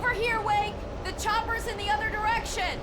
Over here, Wake! The chopper's in the other direction!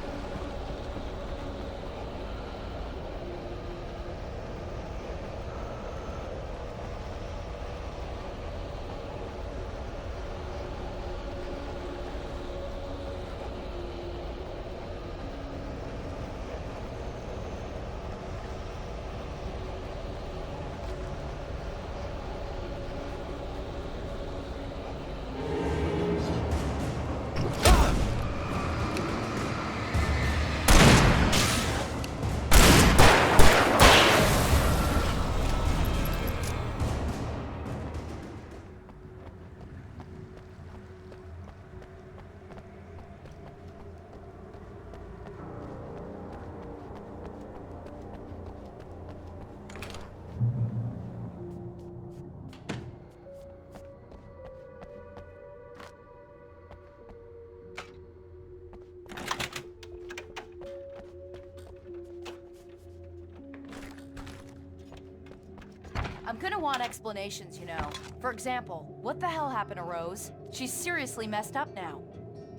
I'm gonna want explanations, you know. For example, what the hell happened to Rose? She's seriously messed up now.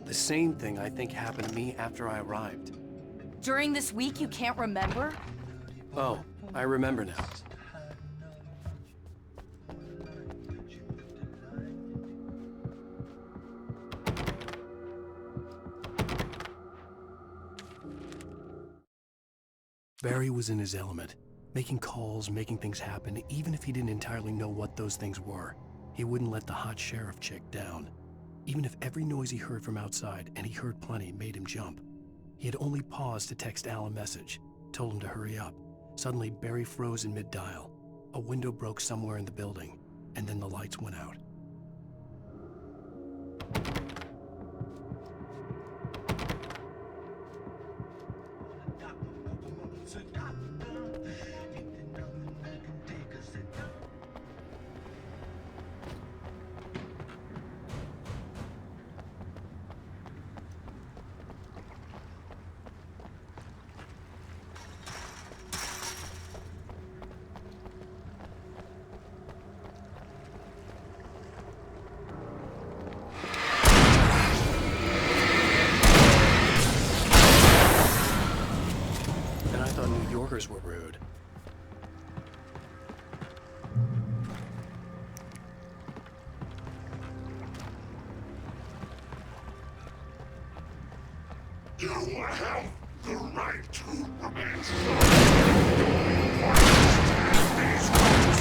The same thing I think happened to me after I arrived. During this week, you can't remember? Oh, I remember now. Barry was in his element, making calls, making things happen, even if he didn't entirely know what those things were. He wouldn't let the hot sheriff chick down. Even if every noise he heard from outside, and he heard plenty, made him jump. He had only paused to text Al a message, told him to hurry up. Suddenly, Barry froze in mid-dial. A window broke somewhere in the building, and then the lights went out. New Yorkers were rude. You have the right to remain silent. These rights.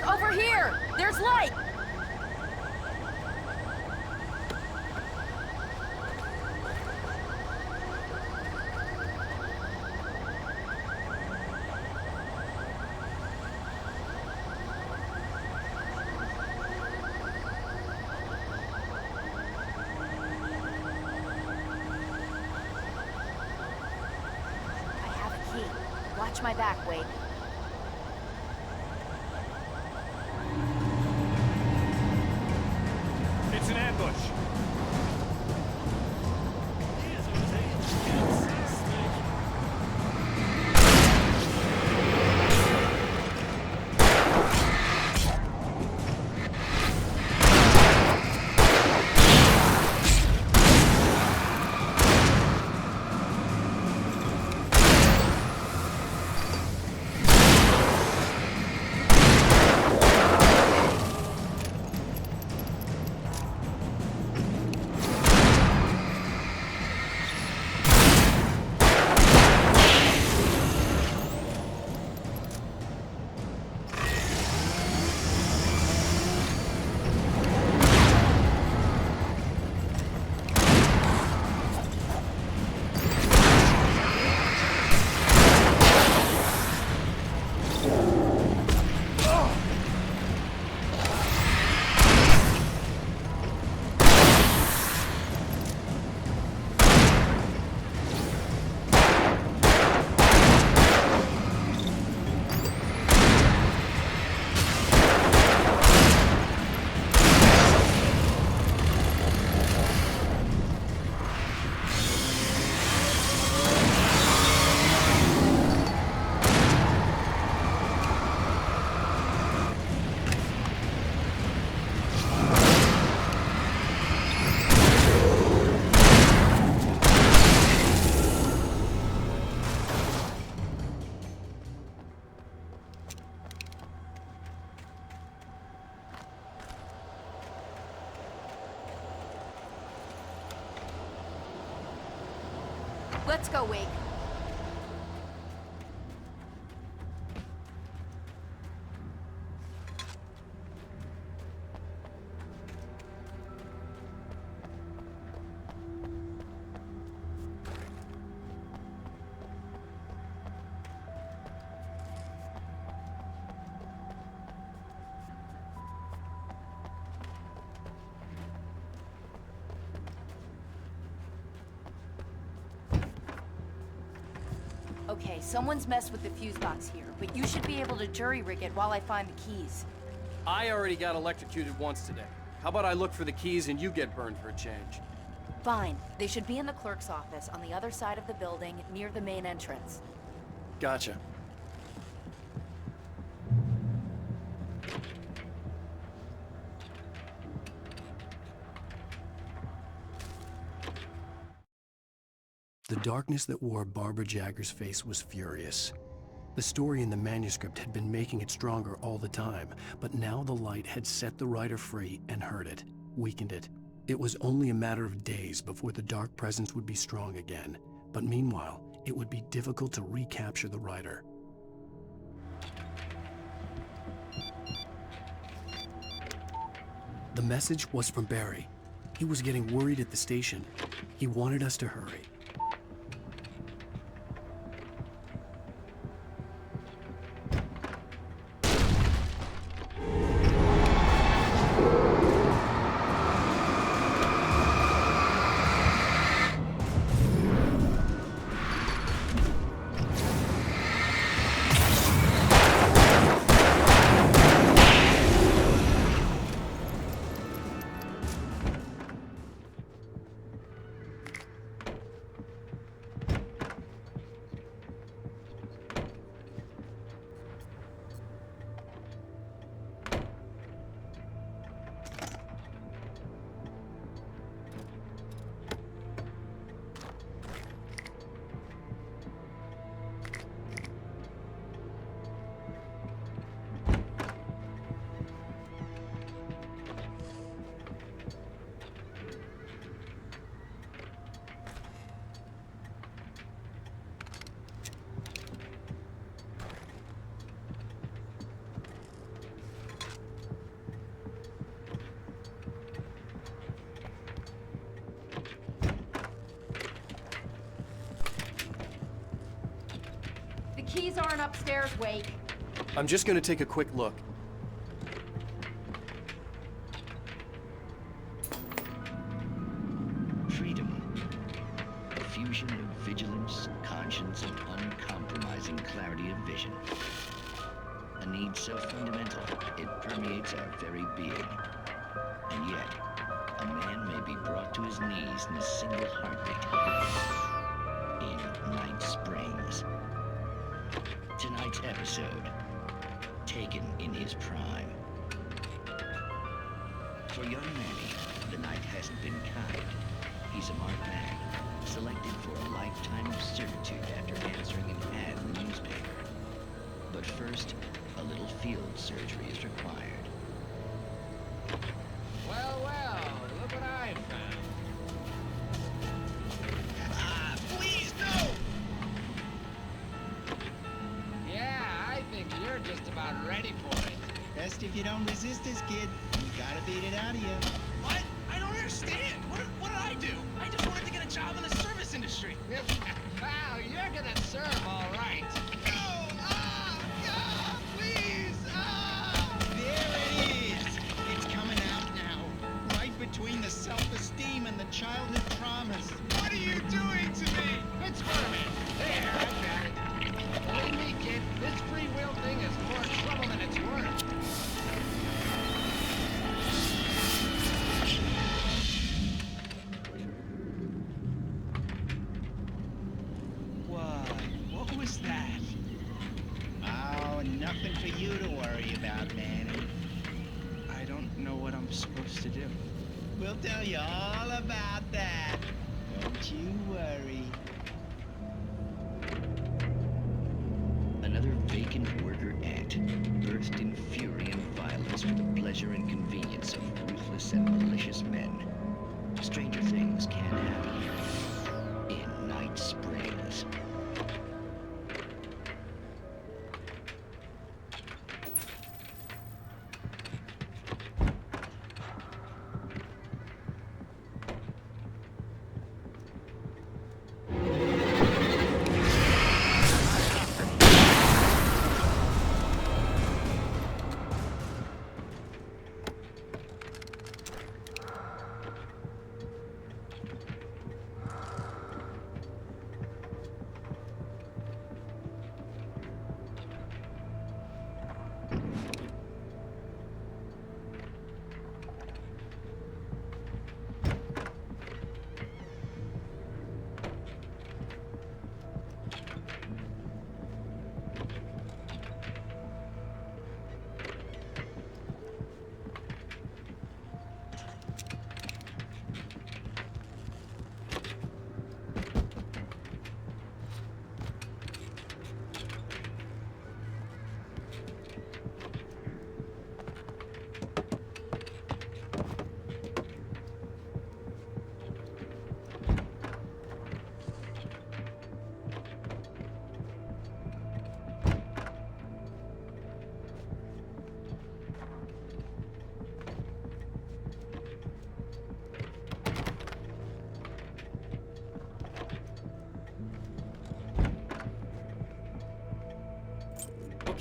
Over here! There's light! I have a key. Watch my back, Wade. It's an ambush. Let's go, Wake. Okay, someone's messed with the fuse box here, but you should be able to jury-rig it while I find the keys. I already got electrocuted once today. How about I look for the keys and you get burned for a change? Fine. They should be in the clerk's office on the other side of the building, near the main entrance. Gotcha. The darkness that wore Barbara Jagger's face was furious. The story in the manuscript had been making it stronger all the time, but now the light had set the writer free and hurt it, weakened it. It was only a matter of days before the dark presence would be strong again, but meanwhile, it would be difficult to recapture the writer. The message was from Barry. He was getting worried at the station. He wanted us to hurry. The keys aren't upstairs, Wake. I'm just gonna take a quick look. Freedom. A fusion of vigilance, conscience, and uncompromising clarity of vision. A need so fundamental, it permeates our very being. And yet, a man may be brought to his knees in a single heartbeat. In Night Springs. Tonight's episode, taken in his prime. For young Manny, the night hasn't been kind. He's a marked man, selected for a lifetime of servitude after answering an ad in the newspaper. But first, a little field surgery is required. Well, well, look what I found. Ah, please, no! Yeah, I think you're just about ready for it. Best if you don't resist this, kid. You gotta beat it out of you. What? I don't understand. What did I do? I just wanted to get a job in the service industry. Wow, you're gonna serve all right. No! Ah, please! Ah! There it is! It's coming out now. Right between the self-esteem and the childhood promise. What are you doing to me? It's Furman. There, I got it. Believe me, kid, this free will thing is more trouble than it's worth. What was that? Oh, nothing for you to worry about, Manny. I don't know what I'm supposed to do. We'll tell you all about that. Don't you worry. Another vacant worker ant, burst in fury and violence for the pleasure and convenience of ruthless and malicious men. Stranger things can happen here in Night Springs.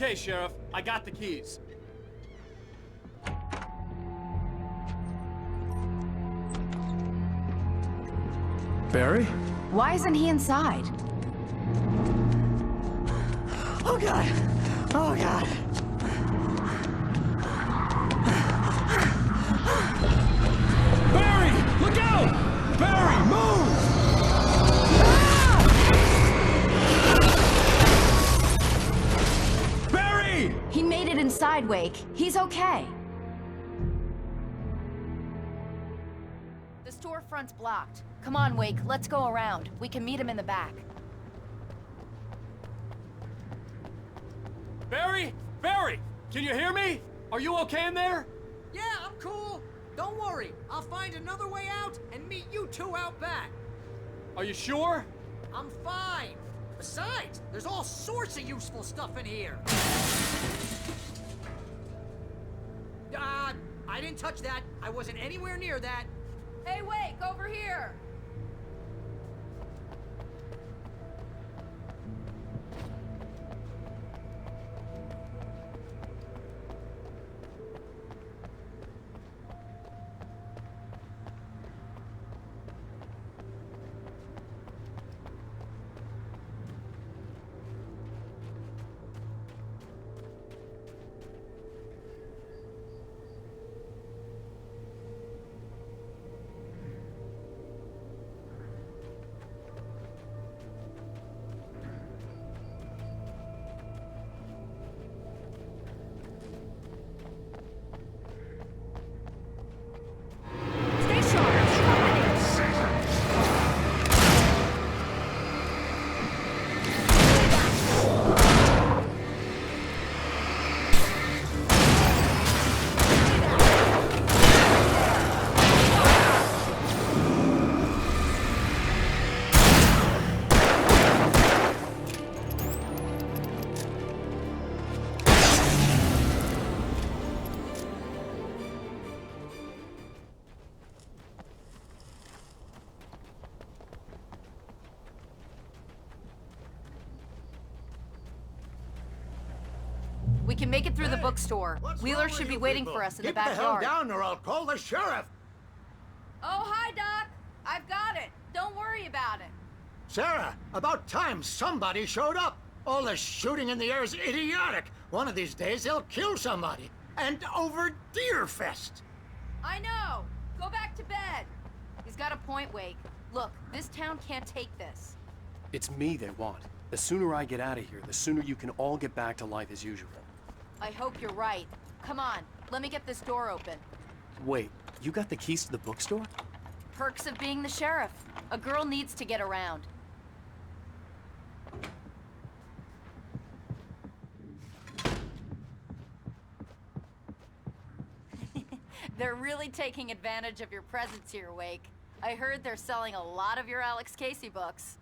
Okay, Sheriff. I got the keys. Barry? Why isn't he inside? Oh God! Oh God! Barry! Look out! Barry, move! Barry! He made it inside, Wake. He's okay. The storefront's blocked. Come on, Wake. Let's go around. We can meet him in the back. Barry? Barry! Can you hear me? Are you okay in there? Yeah, I'm cool. Don't worry. I'll find another way out and meet you two out back. Are you sure? I'm fine. Besides, there's all sorts of useful stuff in here. I didn't touch that. I wasn't anywhere near that. Hey, Wake, over here! Stay sharp. We can make it through the bookstore. Wheeler should be waiting for us in the backyard. Get the hell down or I'll call the sheriff. Oh, hi, Doc. I've got it. Don't worry about it. Sarah, about time somebody showed up. All the shooting in the air is idiotic. One of these days they'll kill somebody. And over Deerfest. I know. Go back to bed. He's got a point, Wake. Look, this town can't take this. It's me they want. The sooner I get out of here, the sooner you can all get back to life as usual. I hope you're right. Come on, let me get this door open. Wait, you got the keys to the bookstore? Perks of being the sheriff. A girl needs to get around. They're really taking advantage of your presence here, Wake. I heard they're selling a lot of your Alex Casey books.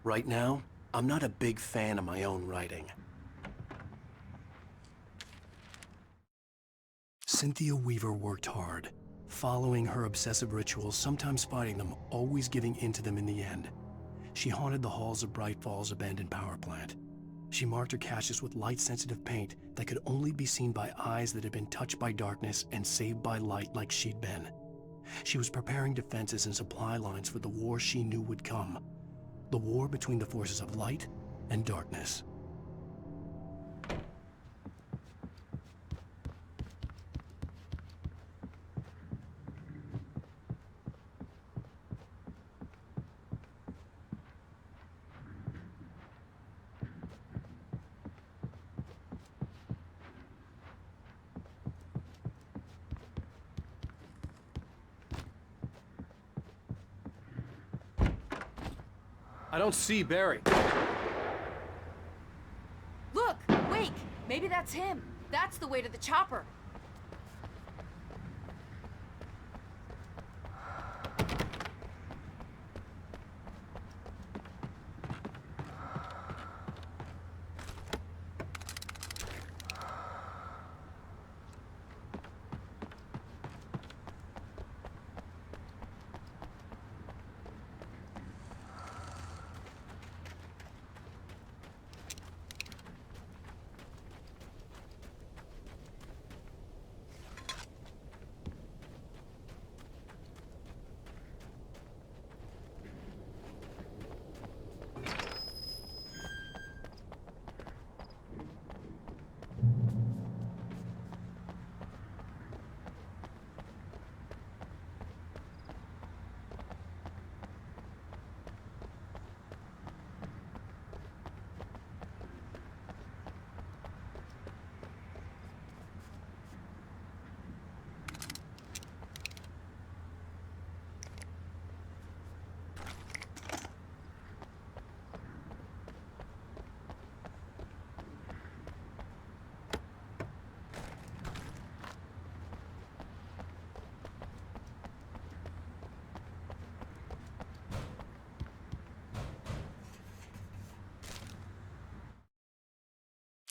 Right now, I'm not a big fan of my own writing. Cynthia Weaver worked hard, following her obsessive rituals, sometimes fighting them, always giving in to them in the end. She haunted the halls of Bright Falls' abandoned power plant. She marked her caches with light-sensitive paint that could only be seen by eyes that had been touched by darkness and saved by light like she'd been. She was preparing defenses and supply lines for the war she knew would come. The war between the forces of light and darkness. I don't see Barry. Look, Wake, maybe that's him. That's the way to the chopper.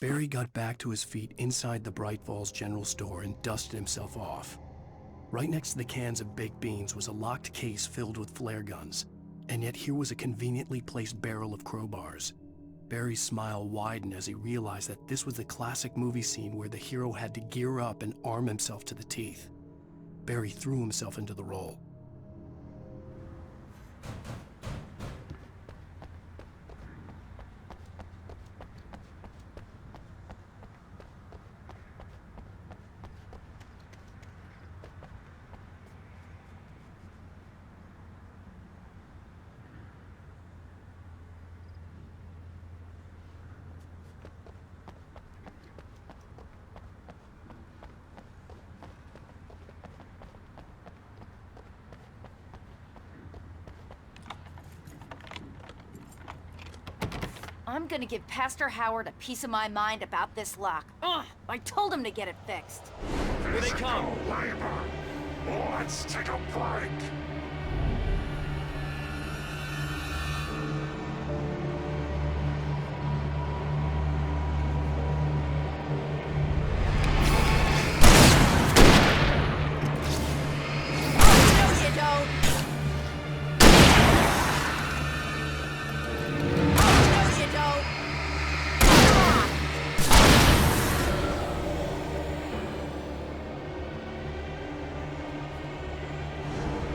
Barry got back to his feet inside the Bright Falls General Store and dusted himself off. Right next to the cans of baked beans was a locked case filled with flare guns, and yet here was a conveniently placed barrel of crowbars. Barry's smile widened as he realized that this was the classic movie scene where the hero had to gear up and arm himself to the teeth. Barry threw himself into the role. I'm gonna give Pastor Howard a piece of my mind about this lock. Ugh, I told him to get it fixed. Here they come. Labor. Let's take a break.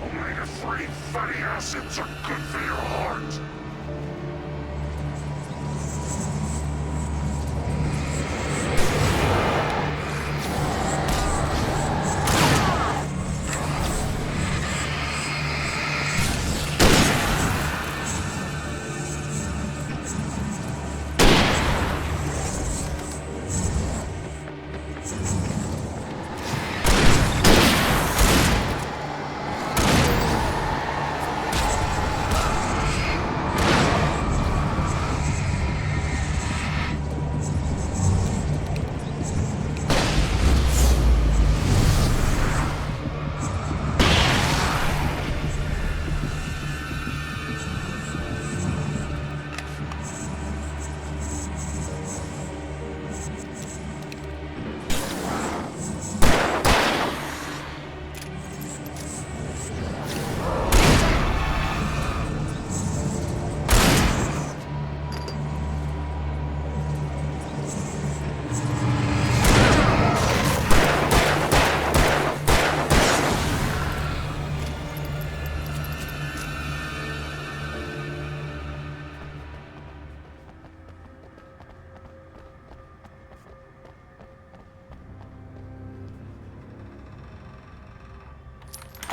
Omega-3 fatty acids are good for your heart.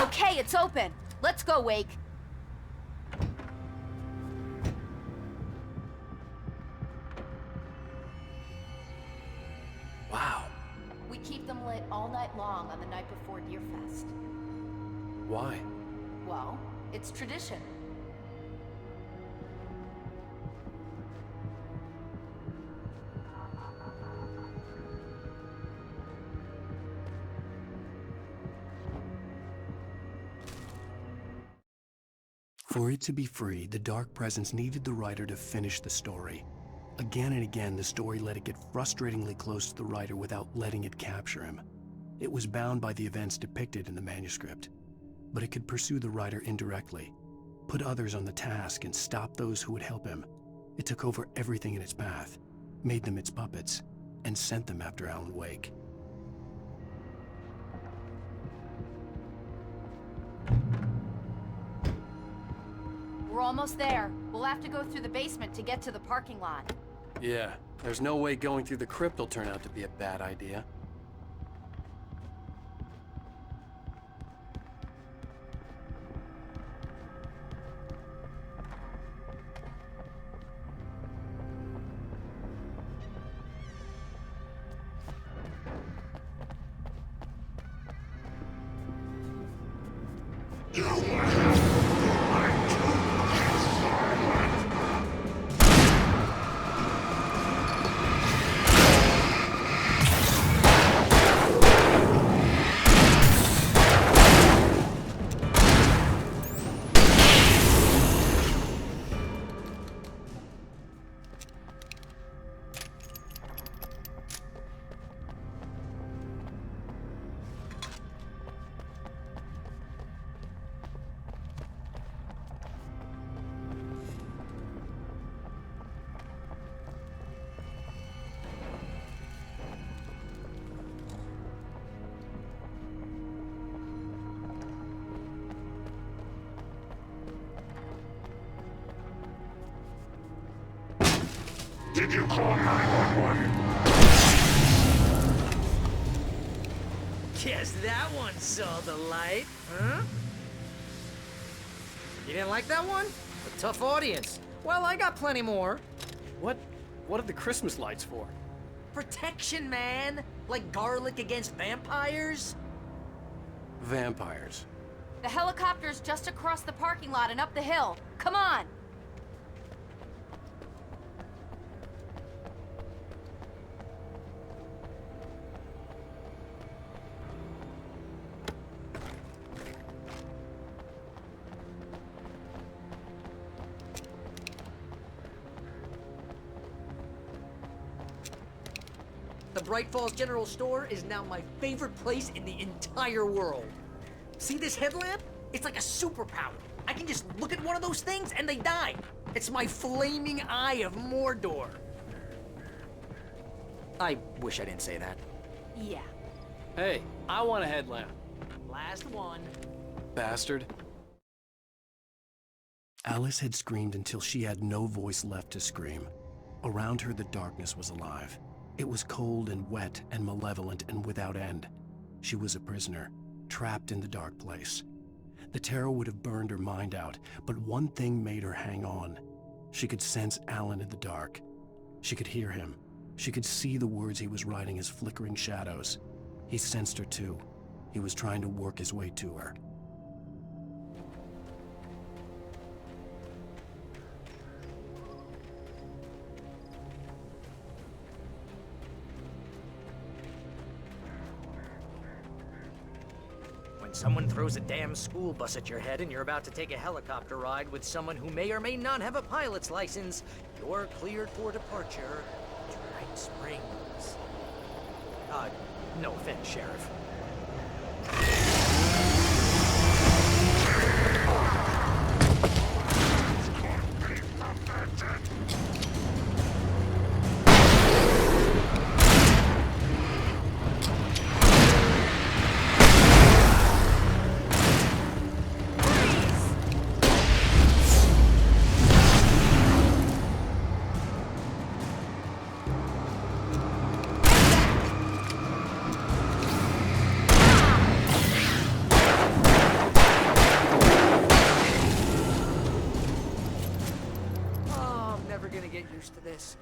Okay, it's open. Let's go, Wake. Wow. We keep them lit all night long on the night before Deerfest. Why? Well, it's tradition. For it to be free, the Dark Presence needed the writer to finish the story. Again and again, the story let it get frustratingly close to the writer without letting it capture him. It was bound by the events depicted in the manuscript, but it could pursue the writer indirectly, put others on the task and stop those who would help him. It took over everything in its path, made them its puppets, and sent them after Alan Wake. We're almost there. We'll have to go through the basement to get to the parking lot. Yeah, there's no way going through the crypt will turn out to be a bad idea. You have the right to remain silent. Did you call 911? Guess that one saw the light, huh? You didn't like that one? A tough audience. Well, I got plenty more. What are the Christmas lights for? Protection, man. Like garlic against vampires. Vampires. The helicopter's just across the parking lot and up the hill. Come on! The Bright Falls General Store is now my favorite place in the entire world. See this headlamp? It's like a superpower. I can just look at one of those things and they die. It's my flaming eye of Mordor. I wish I didn't say that. Yeah. Hey, I want a headlamp. Last one. Bastard. Alice had screamed until she had no voice left to scream. Around her, the darkness was alive. It was cold and wet and malevolent and without end. She was a prisoner, trapped in the dark place. The terror would have burned her mind out, but one thing made her hang on. She could sense Alan in the dark. She could hear him. She could see the words he was writing as flickering shadows. He sensed her too. He was trying to work his way to her. When someone throws a damn school bus at your head and you're about to take a helicopter ride with someone who may or may not have a pilot's license, you're cleared for departure to Night Springs. No offense, Sheriff. Gonna get used to this.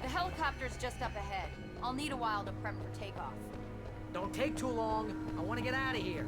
The helicopter's just up ahead. I'll need a while to prep for takeoff. Don't take too long. I want to get out of here.